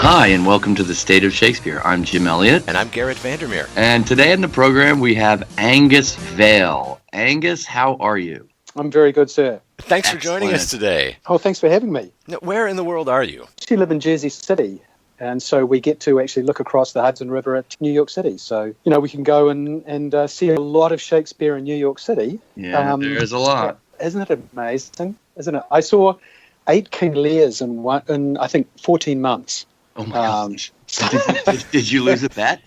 Hi, and welcome to the State of Shakespeare. I'm Jim Elliott. And I'm Garrett Vandermeer. And today in the program, we have Angus Vail. Angus, how are you? I'm very good, sir. Thanks for joining us today. Oh, thanks for having me. Now, where in the world are you? I actually live in Jersey City, and so we get to actually look across the Hudson River at New York City. So, we can go and see a lot of Shakespeare in New York City. Yeah, there's a lot. Isn't it amazing? Isn't it? I saw 8 King Lears in I think, 14 months. Oh, my gosh. Did you lose a bet?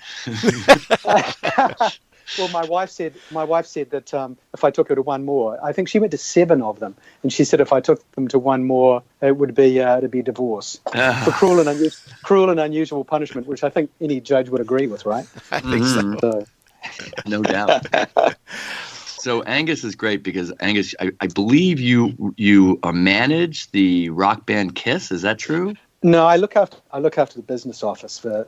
Well, my wife said that if I took her to one more, I think she went to 7 of them, and she said if I took them to one more, it would be divorce for cruel and unusual punishment, which I think any judge would agree with, right? I think so. No doubt. So Angus is great because Angus, I believe you manage the rock band Kiss. Is that true? No, I look after the business office for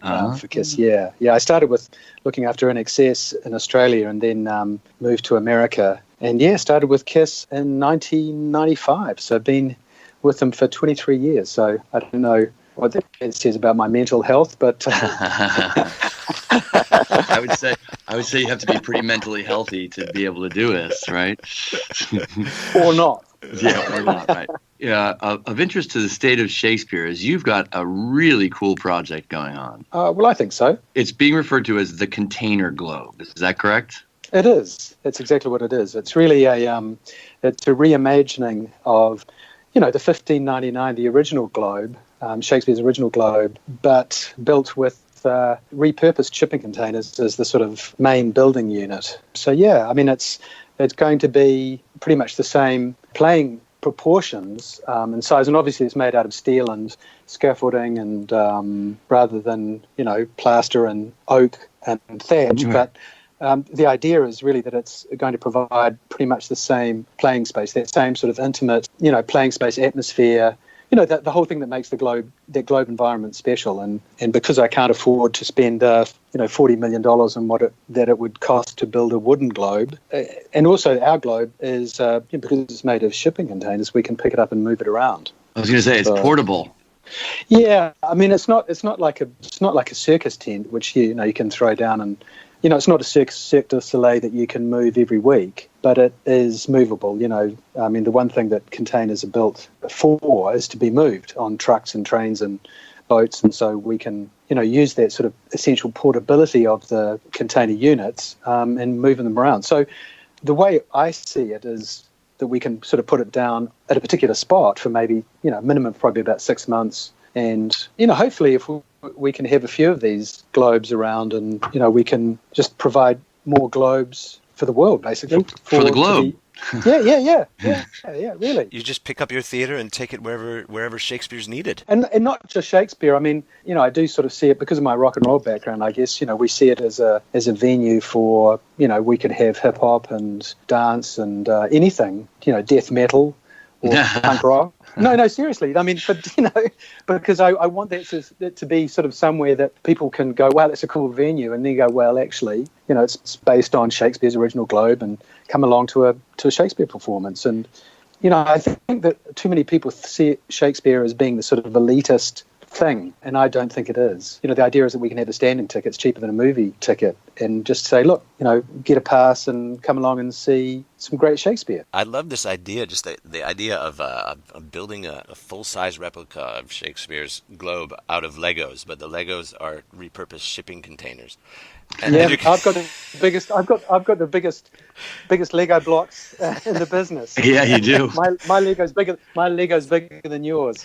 KISS. Yeah. I started with looking after INXS in Australia, and then moved to America. And started with KISS in 1995. So I've been with them for 23 years. So I don't know what that says about my mental health, but I would say you have to be pretty mentally healthy to be able to do this, right? Or not. Yeah, or not, right. Yeah, of interest to the State of Shakespeare is you've got a really cool project going on. Well, I think so. It's being referred to as the Container Globe. Is that correct? It is. It's exactly what it is. It's really it's a reimagining of, the 1599, the original globe, Shakespeare's original globe, but built with repurposed shipping containers as the sort of main building unit. So it's going to be pretty much the same playing proportions and size, and obviously it's made out of steel and scaffolding and rather than plaster and oak and thatch. But the idea is really that it's going to provide pretty much the same playing space, that same sort of intimate playing space atmosphere. The whole thing that makes that globe environment special, and because I can't afford to spend $40 million on that it would cost to build a wooden globe, and also our globe is because it's made of shipping containers, we can pick it up and move it around. I was going to say it's portable. Yeah, I mean it's not like a circus tent which you can throw down, and it's not a Cirque du Soleil that you can move every week, but it is movable. I mean, the one thing that containers are built for is to be moved on trucks and trains and boats, and so we can, use that sort of essential portability of the container units and moving them around. So the way I see it is that we can sort of put it down at a particular spot for maybe, minimum probably about 6 months, and, hopefully if we can have a few of these globes around, and we can just provide more globes for the world, basically. For the globe. Yeah, really. You just pick up your theater and take it wherever Shakespeare's needed. And not just Shakespeare. I mean, I do sort of see it because of my rock and roll background, I guess. We see it as a venue for, we could have hip hop and dance and anything, death metal or punk rock. No, seriously. I mean, but because I want that to be sort of somewhere that people can go, wow, that's a cool venue, and then go, well, actually, it's based on Shakespeare's original globe, and come along to a Shakespeare performance. And I think that too many people see Shakespeare as being the sort of elitist thing, and I don't think it is. The idea is that we can have a standing ticket, it's cheaper than a movie ticket, and just say, look, get a pass and come along and see some great Shakespeare. I love this idea, just the idea of building a full-size replica of Shakespeare's globe out of Legos, but the Legos are repurposed shipping containers. And I've got the biggest Lego blocks in the business. Yeah, you do. My Lego's bigger than yours.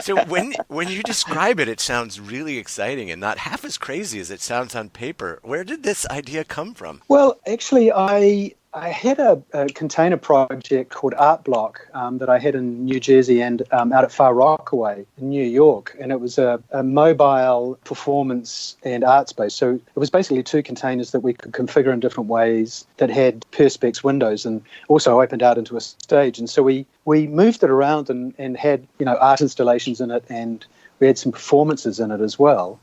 So when you describe it, it sounds really exciting and not half as crazy as it sounds on paper. Where did this idea come from? Well, actually, I had a container project called Art Block that I had in New Jersey and out at Far Rockaway in New York, and it was a mobile performance and art space. So it was basically 2 containers that we could configure in different ways that had perspex windows and also opened out into a stage. And so we moved it around and had art installations in it, and we had some performances in it as well.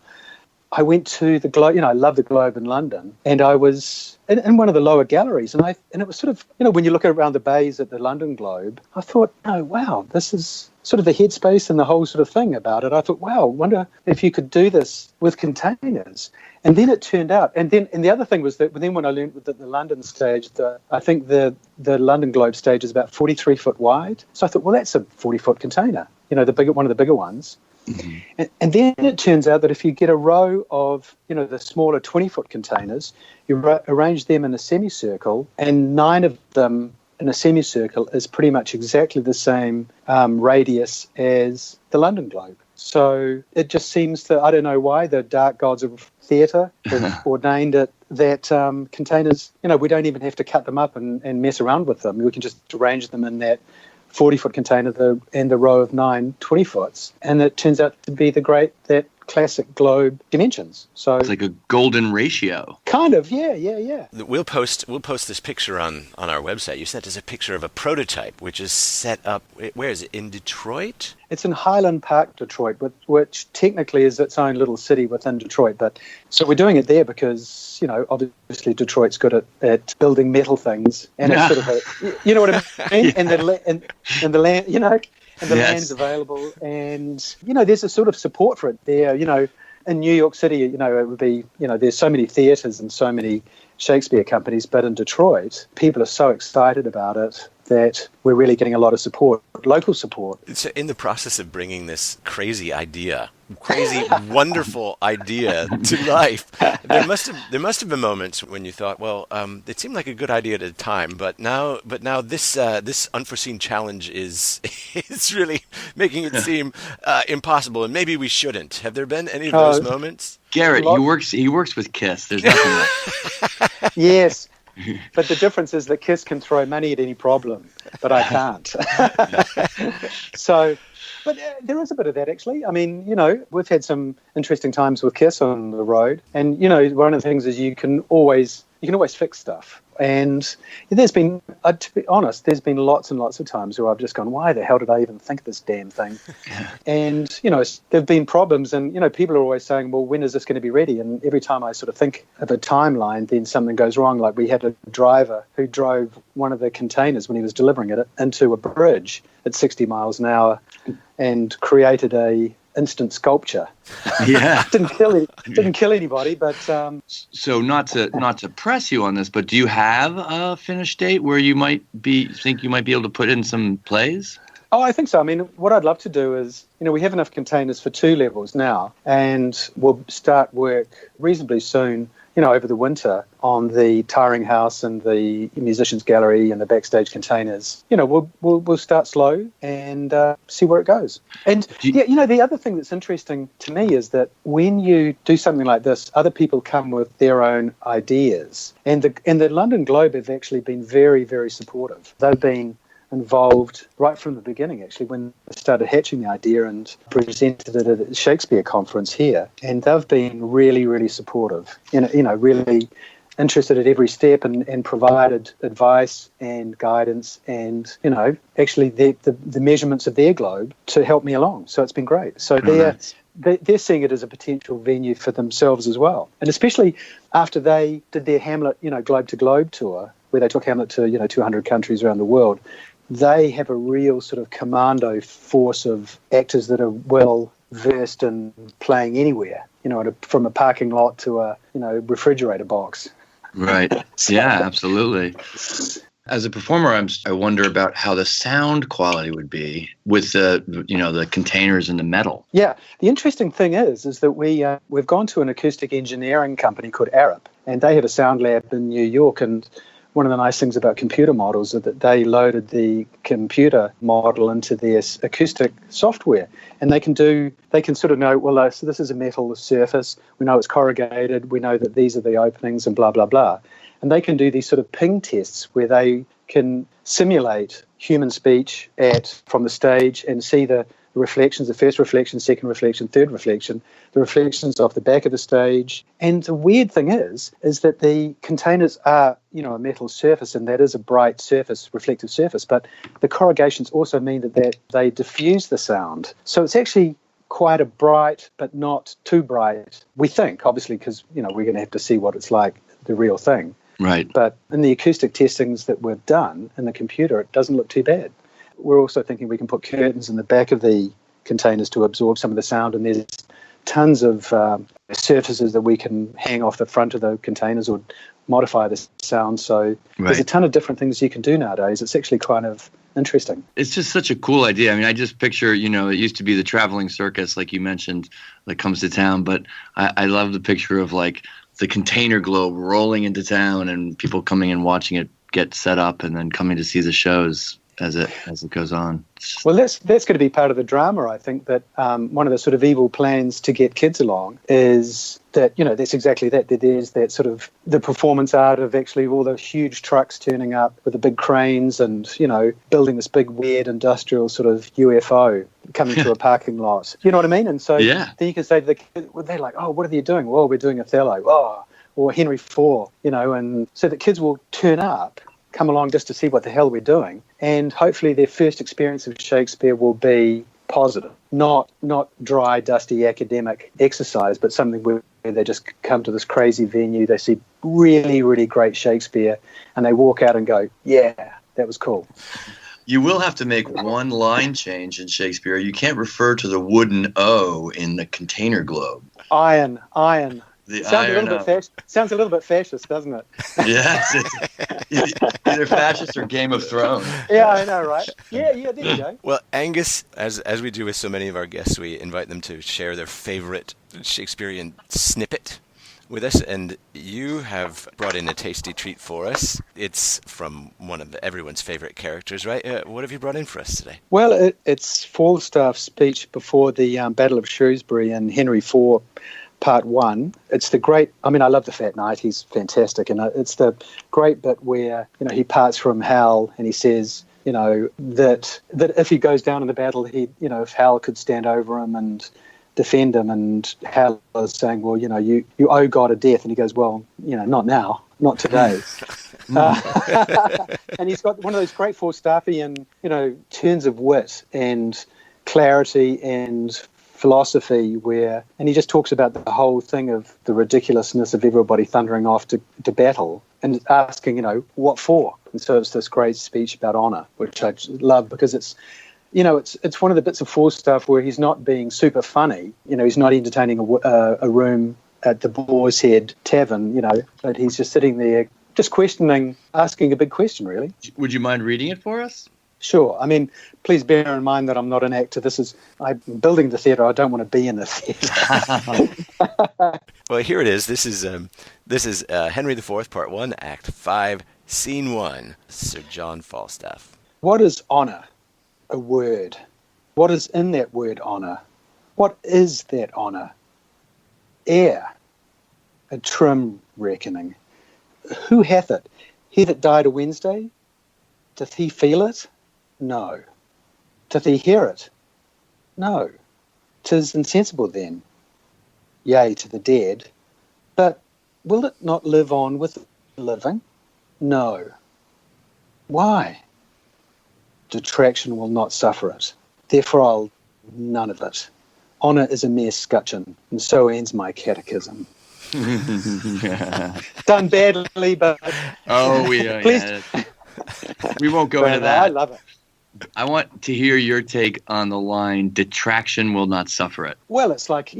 I went to the Globe. I love the Globe in London, and I was in one of the lower galleries, and it was sort of, when you look around the bays at the London Globe, I thought, oh wow, this is sort of the headspace and the whole sort of thing about it. I thought, wow, wonder if you could do this with containers. And then it turned out, and the other thing was that then when I learned that the London stage, I think the London Globe stage is about 43 foot wide. So I thought, well, that's a 40-foot container, one of the bigger ones. Mm-hmm. And then it turns out that if you get a row of, the smaller 20-foot containers, you arrange them in a semicircle, and 9 of them in a semicircle is pretty much exactly the same radius as the London Globe. So it just seems that, I don't know why, the dark gods of theatre have ordained it that containers, we don't even have to cut them up and mess around with them. We can just arrange them in that 40-foot container and the row of 9 20-foots. And it turns out to be that classic globe dimensions. So it's like a golden ratio. Kind of, yeah. We'll post this picture on our website. You sent us a picture of a prototype, which is set up, where is it, in Detroit? It's in Highland Park, Detroit, which technically is its own little city within Detroit. But so we're doing it there because, obviously Detroit's good at building metal things, and it's sort of you know what I mean? Yeah. And the land, and the land's available, and there's a sort of support for it there. In New York City, it would be, there's so many theatres and so many Shakespeare companies, but in Detroit, people are so excited about it that we're really getting a lot of support, local support. So in the process of bringing this crazy, wonderful idea to life, there must have been moments when you thought, well, it seemed like a good idea at the time, but now this unforeseen challenge is really making it seem impossible, and maybe we shouldn't. Have there been any of those moments? Garrett, he works with KISS. There's nothing like Yes. But the difference is that KISS can throw money at any problem, but I can't. But there is a bit of that, actually. I mean, we've had some interesting times with KISS on the road. And, one of the things is you can always fix stuff. And there's been, to be honest, there's been lots and lots of times where I've just gone, why the hell did I even think of this damn thing? And, there've been problems, and, people are always saying, well, when is this going to be ready? And every time I sort of think of a timeline, then something goes wrong. Like we had a driver who drove one of the containers when he was delivering it into a bridge at 60 miles an hour and created a instant sculpture. Yeah. didn't kill anybody, but so not to press you on this, but do you have a finished date where you think you might be able to put in some plays? Oh, I think so. I mean, what I'd love to do is, we have enough containers for 2 levels now, and we'll start work reasonably soon, over the winter on the tiring house and the musicians gallery and the backstage containers. We'll start slow and see where it goes. And the other thing that's interesting to me is that when you do something like this, other people come with their own ideas, and the London Globe have actually been very, very supportive. They've been involved right from the beginning, actually, when they started hatching the idea and presented it at a Shakespeare conference here. And they've been really, really supportive, really interested at every step and provided advice and guidance and, actually the measurements of their globe to help me along. So it's been great. So they're seeing it as a potential venue for themselves as well. And especially after they did their Hamlet, Globe to Globe tour, where they took Hamlet to, 200 countries around the world, they have a real sort of commando force of actors that are well versed in playing anywhere, from a parking lot to a, refrigerator box. Right. Yeah, absolutely. As a performer, I wonder about how the sound quality would be with the containers and the metal. Yeah, the interesting thing is that we've gone to an acoustic engineering company called Arup, and they have a sound lab in New York. And one of the nice things about computer models is that they loaded the computer model into their acoustic software, and they can sort of know, well, so this is a metal surface. We know it's corrugated. We know that these are the openings and blah, blah, blah. And they can do these sort of ping tests where they can simulate human speech from the stage and see the reflections, the first reflection, second reflection, third reflection, the reflections off the back of the stage. And the weird thing is that the containers are, a metal surface, and that is a bright surface, reflective surface, but the corrugations also mean that they diffuse the sound. So it's actually quite a bright, but not too bright. We think, obviously, because we're going to have to see what it's like, the real thing. Right. But in the acoustic testings that we've done in the computer, it doesn't look too bad. We're also thinking we can put curtains in the back of the containers to absorb some of the sound, and there's tons of surfaces that we can hang off the front of the containers or modify the sound. So there's a ton of different things you can do nowadays. It's actually kind of interesting. It's just such a cool idea. I mean, I just picture, it used to be the traveling circus, like you mentioned, that comes to town. But I love the picture of like the container globe rolling into town and people coming and watching it get set up and then coming to see the shows as it goes on. Well, that's going to be part of the drama. I think that one of the sort of evil plans to get kids along is that, that's exactly that. There's that sort of the performance art of actually all the huge trucks turning up with the big cranes and, building this big weird industrial sort of UFO coming to a parking lot. You know what I mean? And so then you can say to the kids, they're like, oh, what are you doing? Well, we're doing Othello. Oh, or Henry IV, and so the kids will turn up, come along just to see what the hell we're doing, and hopefully their first experience of Shakespeare will be positive, not dry, dusty academic exercise, but something where they just come to this crazy venue, they see really, really great Shakespeare, and they walk out and go, yeah, that was cool. You will have to make one line change in Shakespeare. You can't refer to the wooden O in the container globe. Iron. Sounds a little bit fascist, doesn't it? Yes. Either fascist or Game of Thrones. Yeah, I know, right? Yeah, there you go. Well, Angus, as we do with so many of our guests, we invite them to share their favorite Shakespearean snippet with us, and you have brought in a tasty treat for us. It's from one of everyone's favorite characters, right? What have you brought in for us today? Well, it's Falstaff's speech before the Battle of Shrewsbury in Henry IV, Part 1. It's the great, I love the Fat Knight, he's fantastic, and it's the great bit where, he parts from Hal and he says, that if he goes down in the battle, if Hal could stand over him and defend him, and Hal is saying, well, you owe God a death, and he goes, well, not now, not today. And he's got one of those great Falstaffian, turns of wit and clarity and philosophy and he just talks about the whole thing of the ridiculousness of everybody thundering off to battle and asking, what for? And so it's this great speech about honour, which I love because it's one of the bits of Falstaff where he's not being super funny. He's not entertaining a room at the Boar's Head Tavern, but he's just sitting there just questioning, asking a big question, really. Would you mind reading it for us? Sure. Please bear in mind that I'm not an actor. I'm building the theatre. I don't want to be in the theatre. Well, here it is. This is Henry IV, Part 1, Act 5, Scene 1, Sir John Falstaff. What is honour? A word. What is in that word honour? What is that honour? Air. A trim reckoning. Who hath it? He that died a Wednesday? Doth he feel it? No. Doth he hear it? No. 'Tis insensible then. Yea, to the dead. But will it not live on with the living? No. Why? Detraction will not suffer it. Therefore I'll none of it. Honour is a mere scutcheon, and so ends my catechism. Done badly, but... Oh, please. We won't go into that. I love it. I want to hear your take on the line, detraction will not suffer it. Well, it's like,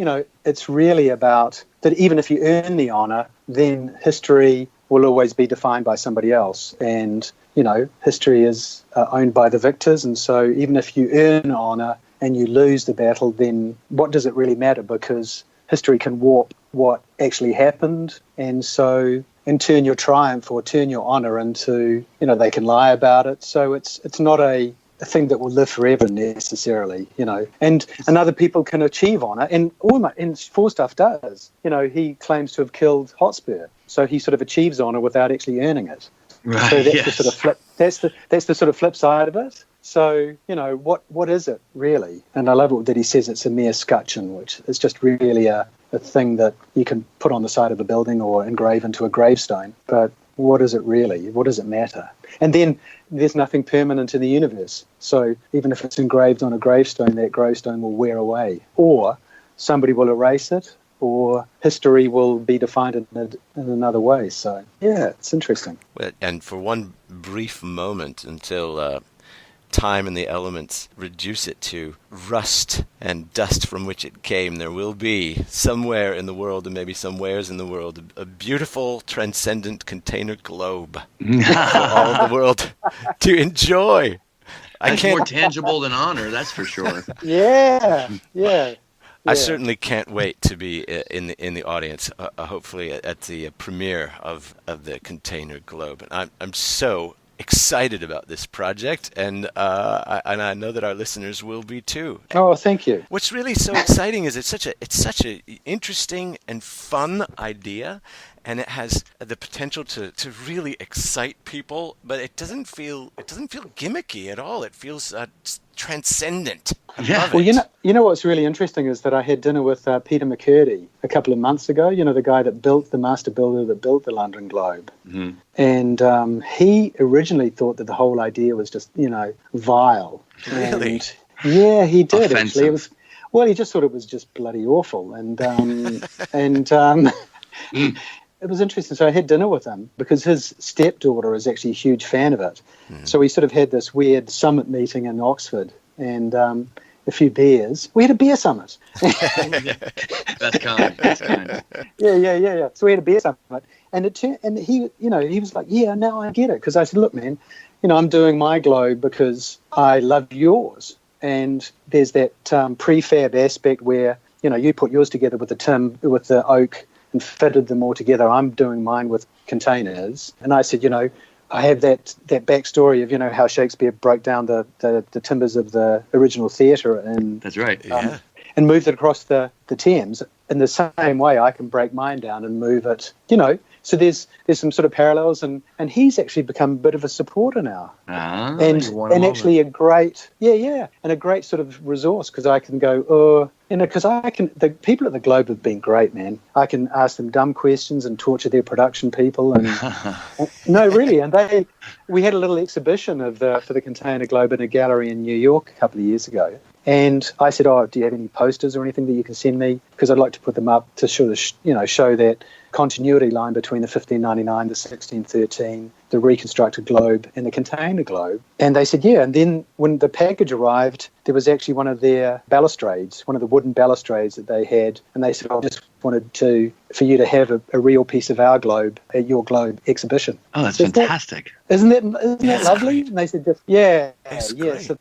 it's really about that even if you earn the honour, then history will always be defined by somebody else. And, history is owned by the victors. And so even if you earn honour and you lose the battle, then what does it really matter? Because history can warp what actually happened. And turn your triumph or turn your honour into, they can lie about it. So it's not a thing that will live forever necessarily, and other people can achieve honour, and Falstaff does. He claims to have killed Hotspur, so he sort of achieves honour without actually earning it. Right. So that's the sort of flip. That's the sort of flip side of it. So what is it really? And I love it that he says it's a mere scutcheon, which is just really a thing that you can put on the side of a building or engrave into a gravestone. But what is it really? What does it matter? And then there's nothing permanent in the universe. So even if it's engraved on a gravestone, that gravestone will wear away, or somebody will erase it, or history will be defined in another way. So, yeah, it's interesting. And for one brief moment, until time and the elements reduce it to rust and dust from which it came, there will be somewhere in the world, and maybe somewheres in the world, a beautiful, transcendent container globe for all of the world to enjoy. That's more tangible than honor, that's for sure. Yeah. I certainly can't wait to be in the audience, hopefully at the premiere of the Container Globe. And I'm so excited about this project, and I know that our listeners will be too. Oh, thank you. What's really so exciting is it's such a interesting and fun idea, and it has the potential to really excite people, but it doesn't feel gimmicky at all. It feels transcendent. Well, you know what's really interesting is that I had dinner with Peter McCurdy a couple of months ago. You know, the guy that built the master builder that built the London Globe, and he originally thought that the whole idea was just vile. Really? And, yeah, he did. Offensive. Actually, he just thought it was just bloody awful, and it was interesting. So I had dinner with him because his stepdaughter is actually a huge fan of it. So we sort of had this weird summit meeting in Oxford, and a few beers. We had a beer summit. That's kind. Yeah. So we had a beer summit, and he was like, yeah, now I get it. Because I said, look, man, I'm doing my globe because I love yours. And there's that prefab aspect where, you put yours together with the oak and fitted them all together. I'm doing mine with containers. And I said, I have that backstory of, how Shakespeare broke down the timbers of the original theatre. And that's right. Yeah. And moved it across the Thames. In the same way, I can break mine down and move it, So there's some sort of parallels, and he's actually become a bit of a supporter now, and actually a great and a great sort of resource, because I can go because the people at the Globe have been great, man. I can ask them dumb questions and torture their production people, and no, really, and we had a little exhibition for the Container Globe in a gallery in New York a couple of years ago. And I said, do you have any posters or anything that you can send me? Because I'd like to put them up to sort of, show that continuity line between the 1599, the 1613, the reconstructed globe, and the Container Globe. And they said, yeah. And then when the package arrived, there was actually one of their balustrades, one of the wooden balustrades that they had. And they said, I just wanted for you to have a real piece of our globe at your globe exhibition. Oh, that's fantastic. Isn't that lovely? Great. And they said, so,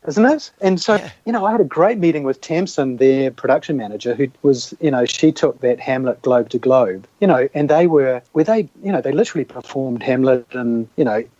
isn't it? And so, I had a great meeting with Tamsin, their production manager, who was, she took that Hamlet globe to globe, and they literally performed Hamlet and,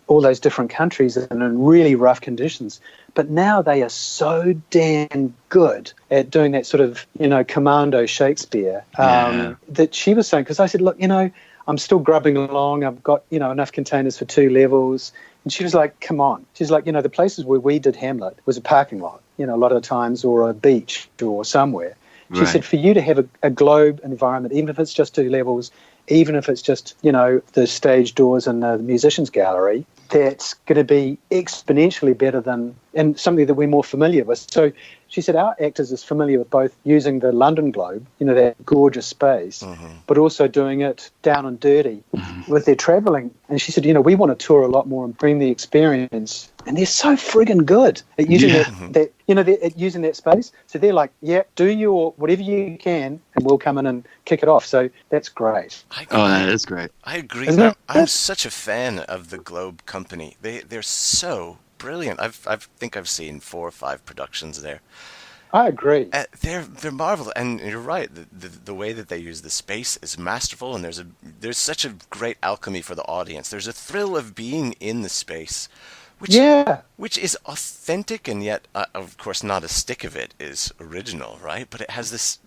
all those different countries and in really rough conditions. But now they are so damn good at doing that sort of, commando Shakespeare that she was saying, because I said, look, I'm still grubbing along. I've got, enough containers for 2 levels. And she was like, come on. She's like, the places where we did Hamlet was a parking lot, a lot of the times, or a beach or somewhere. She said, for you to have a globe environment, even if it's just 2 levels, even if it's just, the stage doors and the musicians gallery, that's going to be exponentially better than, and something that we're more familiar with. So she said our actors is familiar with both using the London Globe, that gorgeous space, but also doing it down and dirty with their travelling. And she said, we want to tour a lot more and bring the experience. And they're so friggin' good at using at using that space. So they're like, do your whatever you can, and we'll come in and kick it off. So that's great. That is great. I agree. I'm such a fan of the Globe Company. They're so brilliant. I think I've seen 4 or 5 productions there. I agree. They're marvelous, and you're right. The way that they use the space is masterful, and there's such a great alchemy for the audience. There's a thrill of being in the space, which is authentic, and yet, of course, not a stick of it is original, right? But it has this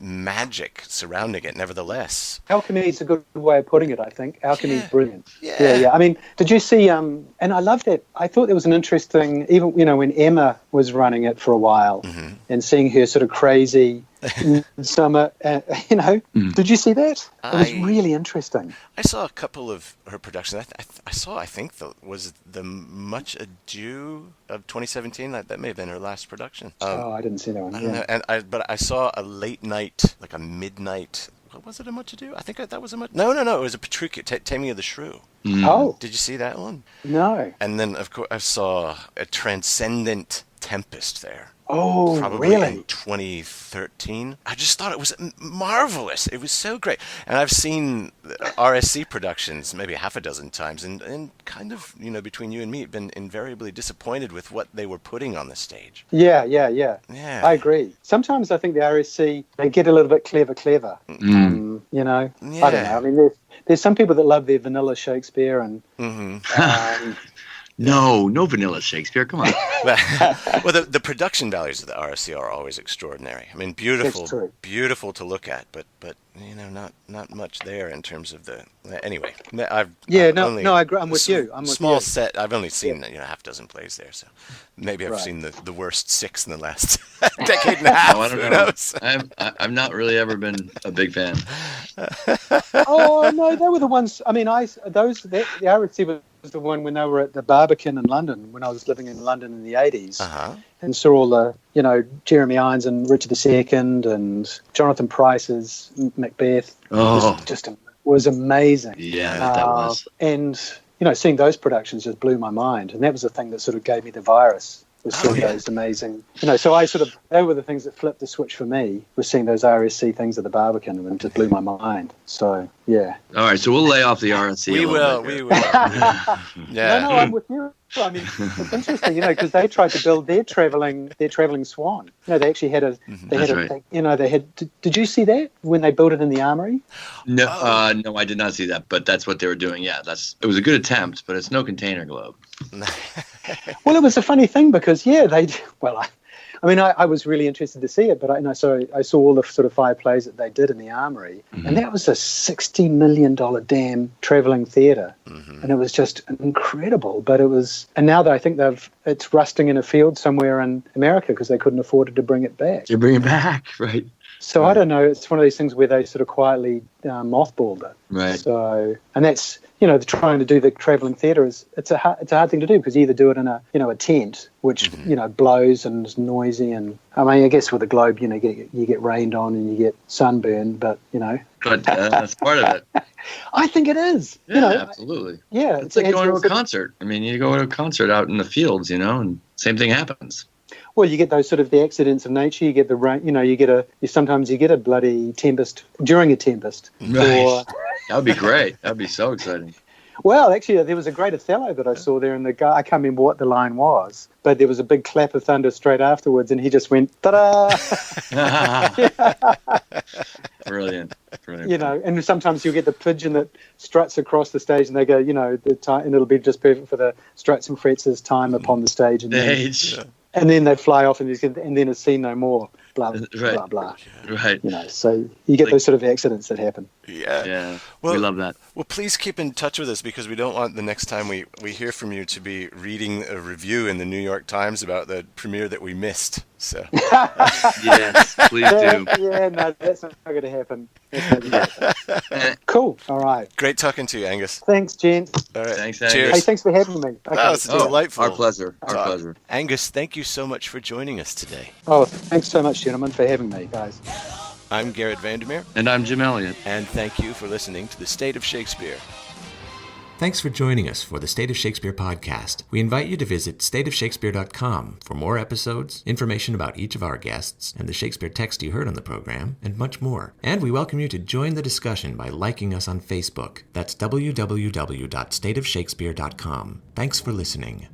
magic surrounding it, nevertheless. Alchemy is a good way of putting it, I think. Alchemy is brilliant. Yeah. I mean, did you see, and I loved it. I thought there was an interesting, even, when Emma was running it for a while, and seeing her sort of crazy, Summer, Did you see that? It was really interesting. I saw a couple of her productions. I think was the Much Ado of 2017. That may have been her last production. I didn't see that one. I don't know. But I saw a late night, like a midnight. What was it, a Much Ado? I think that was a Much. No. It was a Petruchia, Taming of the Shrew. Oh, did you see that one? No. And then, of course, I saw a Transcendent Tempest there. Oh, probably really? In 2013. I just thought it was marvelous. It was so great. And I've seen RSC productions maybe half a dozen times, and kind of, between you and me, been invariably disappointed with what they were putting on the stage. Yeah. I agree. Sometimes I think the RSC, they get a little bit clever. Yeah. I don't know. I mean, there's some people that love their vanilla Shakespeare and... No vanilla Shakespeare. Come on. Well, the production values of the RSC are always extraordinary. I mean, beautiful to look at, but not much there in terms of the. Anyway, I agree. I'm with you. Small set. I've only seen half dozen plays there, so maybe I've seen the worst 6 in the last decade and a half. I don't know. I've not really ever been a big fan. Oh no, they were the ones. I mean, the RSC was the one when they were at the Barbican in London, when I was living in London in the 80s, and saw all the, Jeremy Irons and Richard II and Jonathan Pryce's Macbeth. Was amazing. Yeah, that was. And, seeing those productions just blew my mind. And that was the thing that sort of gave me the virus. Was seeing those amazing, so they were the things that flipped the switch for me, was seeing those RSC things at the Barbican, and it just blew my mind. So, yeah. All right, so we'll lay off the RSC. We will. Yeah. No, I'm with you. I mean, it's interesting, because they tried to build their traveling swan. They actually had did you see that when they built it in the armory? No, no, I did not see that, but that's what they were doing. Yeah, it was a good attempt, but it's no container globe. Well, it was a funny thing because, I was really interested to see it, but I saw all the sort of 5 plays that they did in the armory, and that was a $60 million damn traveling theatre, and it was just incredible. But and now that I think it's rusting in a field somewhere in America because they couldn't afford to bring it back. To bring it back, right? So I don't know. It's one of these things where they sort of quietly mothballed it. Right. So, and that's trying to do the travelling theatre it's a hard thing to do because you either do it in a tent which blows and is noisy, and I mean I guess with a globe you get rained on and you get sunburned, but But that's part of it. I think it is. Yeah, absolutely. Yeah, it's like going to a concert. I mean, you go to a concert out in the fields, and same thing happens. Well, you get those sort of the accidents of nature. You get the rain. Sometimes you get a bloody tempest during a tempest. Right. That would be great. That would be so exciting. Well, actually, there was a great Othello that I saw there, and the guy, I can't remember what the line was, but there was a big clap of thunder straight afterwards, and he just went, ta-da! Brilliant. And sometimes you'll get the pigeon that struts across the stage, and they go, the time, and it'll be just perfect for the struts and frets' time upon the stage. And then they fly off, and then it's seen no more. Blah, blah, blah. Right. So you get those sort of accidents that happen. Yeah. Well, we love that. Well, please keep in touch with us because we don't want the next time we hear from you to be reading a review in the New York Times about the premiere that we missed. So. Yes, please do. Yeah, no, that's not going to happen. Cool. All right. Great talking to you, Angus. Thanks, Jen. All right. Thanks, Angus. Cheers. Hey, thanks for having me. Okay. Oh, it's delightful. Our pleasure. Our pleasure. Angus, thank you so much for joining us today. Oh, thanks so much, gentlemen, for having me, guys. I'm Garrett Vandermeer. And I'm Jim Elliott. And thank you for listening to The State of Shakespeare. Thanks for joining us for the State of Shakespeare podcast. We invite you to visit stateofshakespeare.com for more episodes, information about each of our guests, and the Shakespeare text you heard on the program, and much more. And we welcome you to join the discussion by liking us on Facebook. That's www.stateofshakespeare.com. Thanks for listening.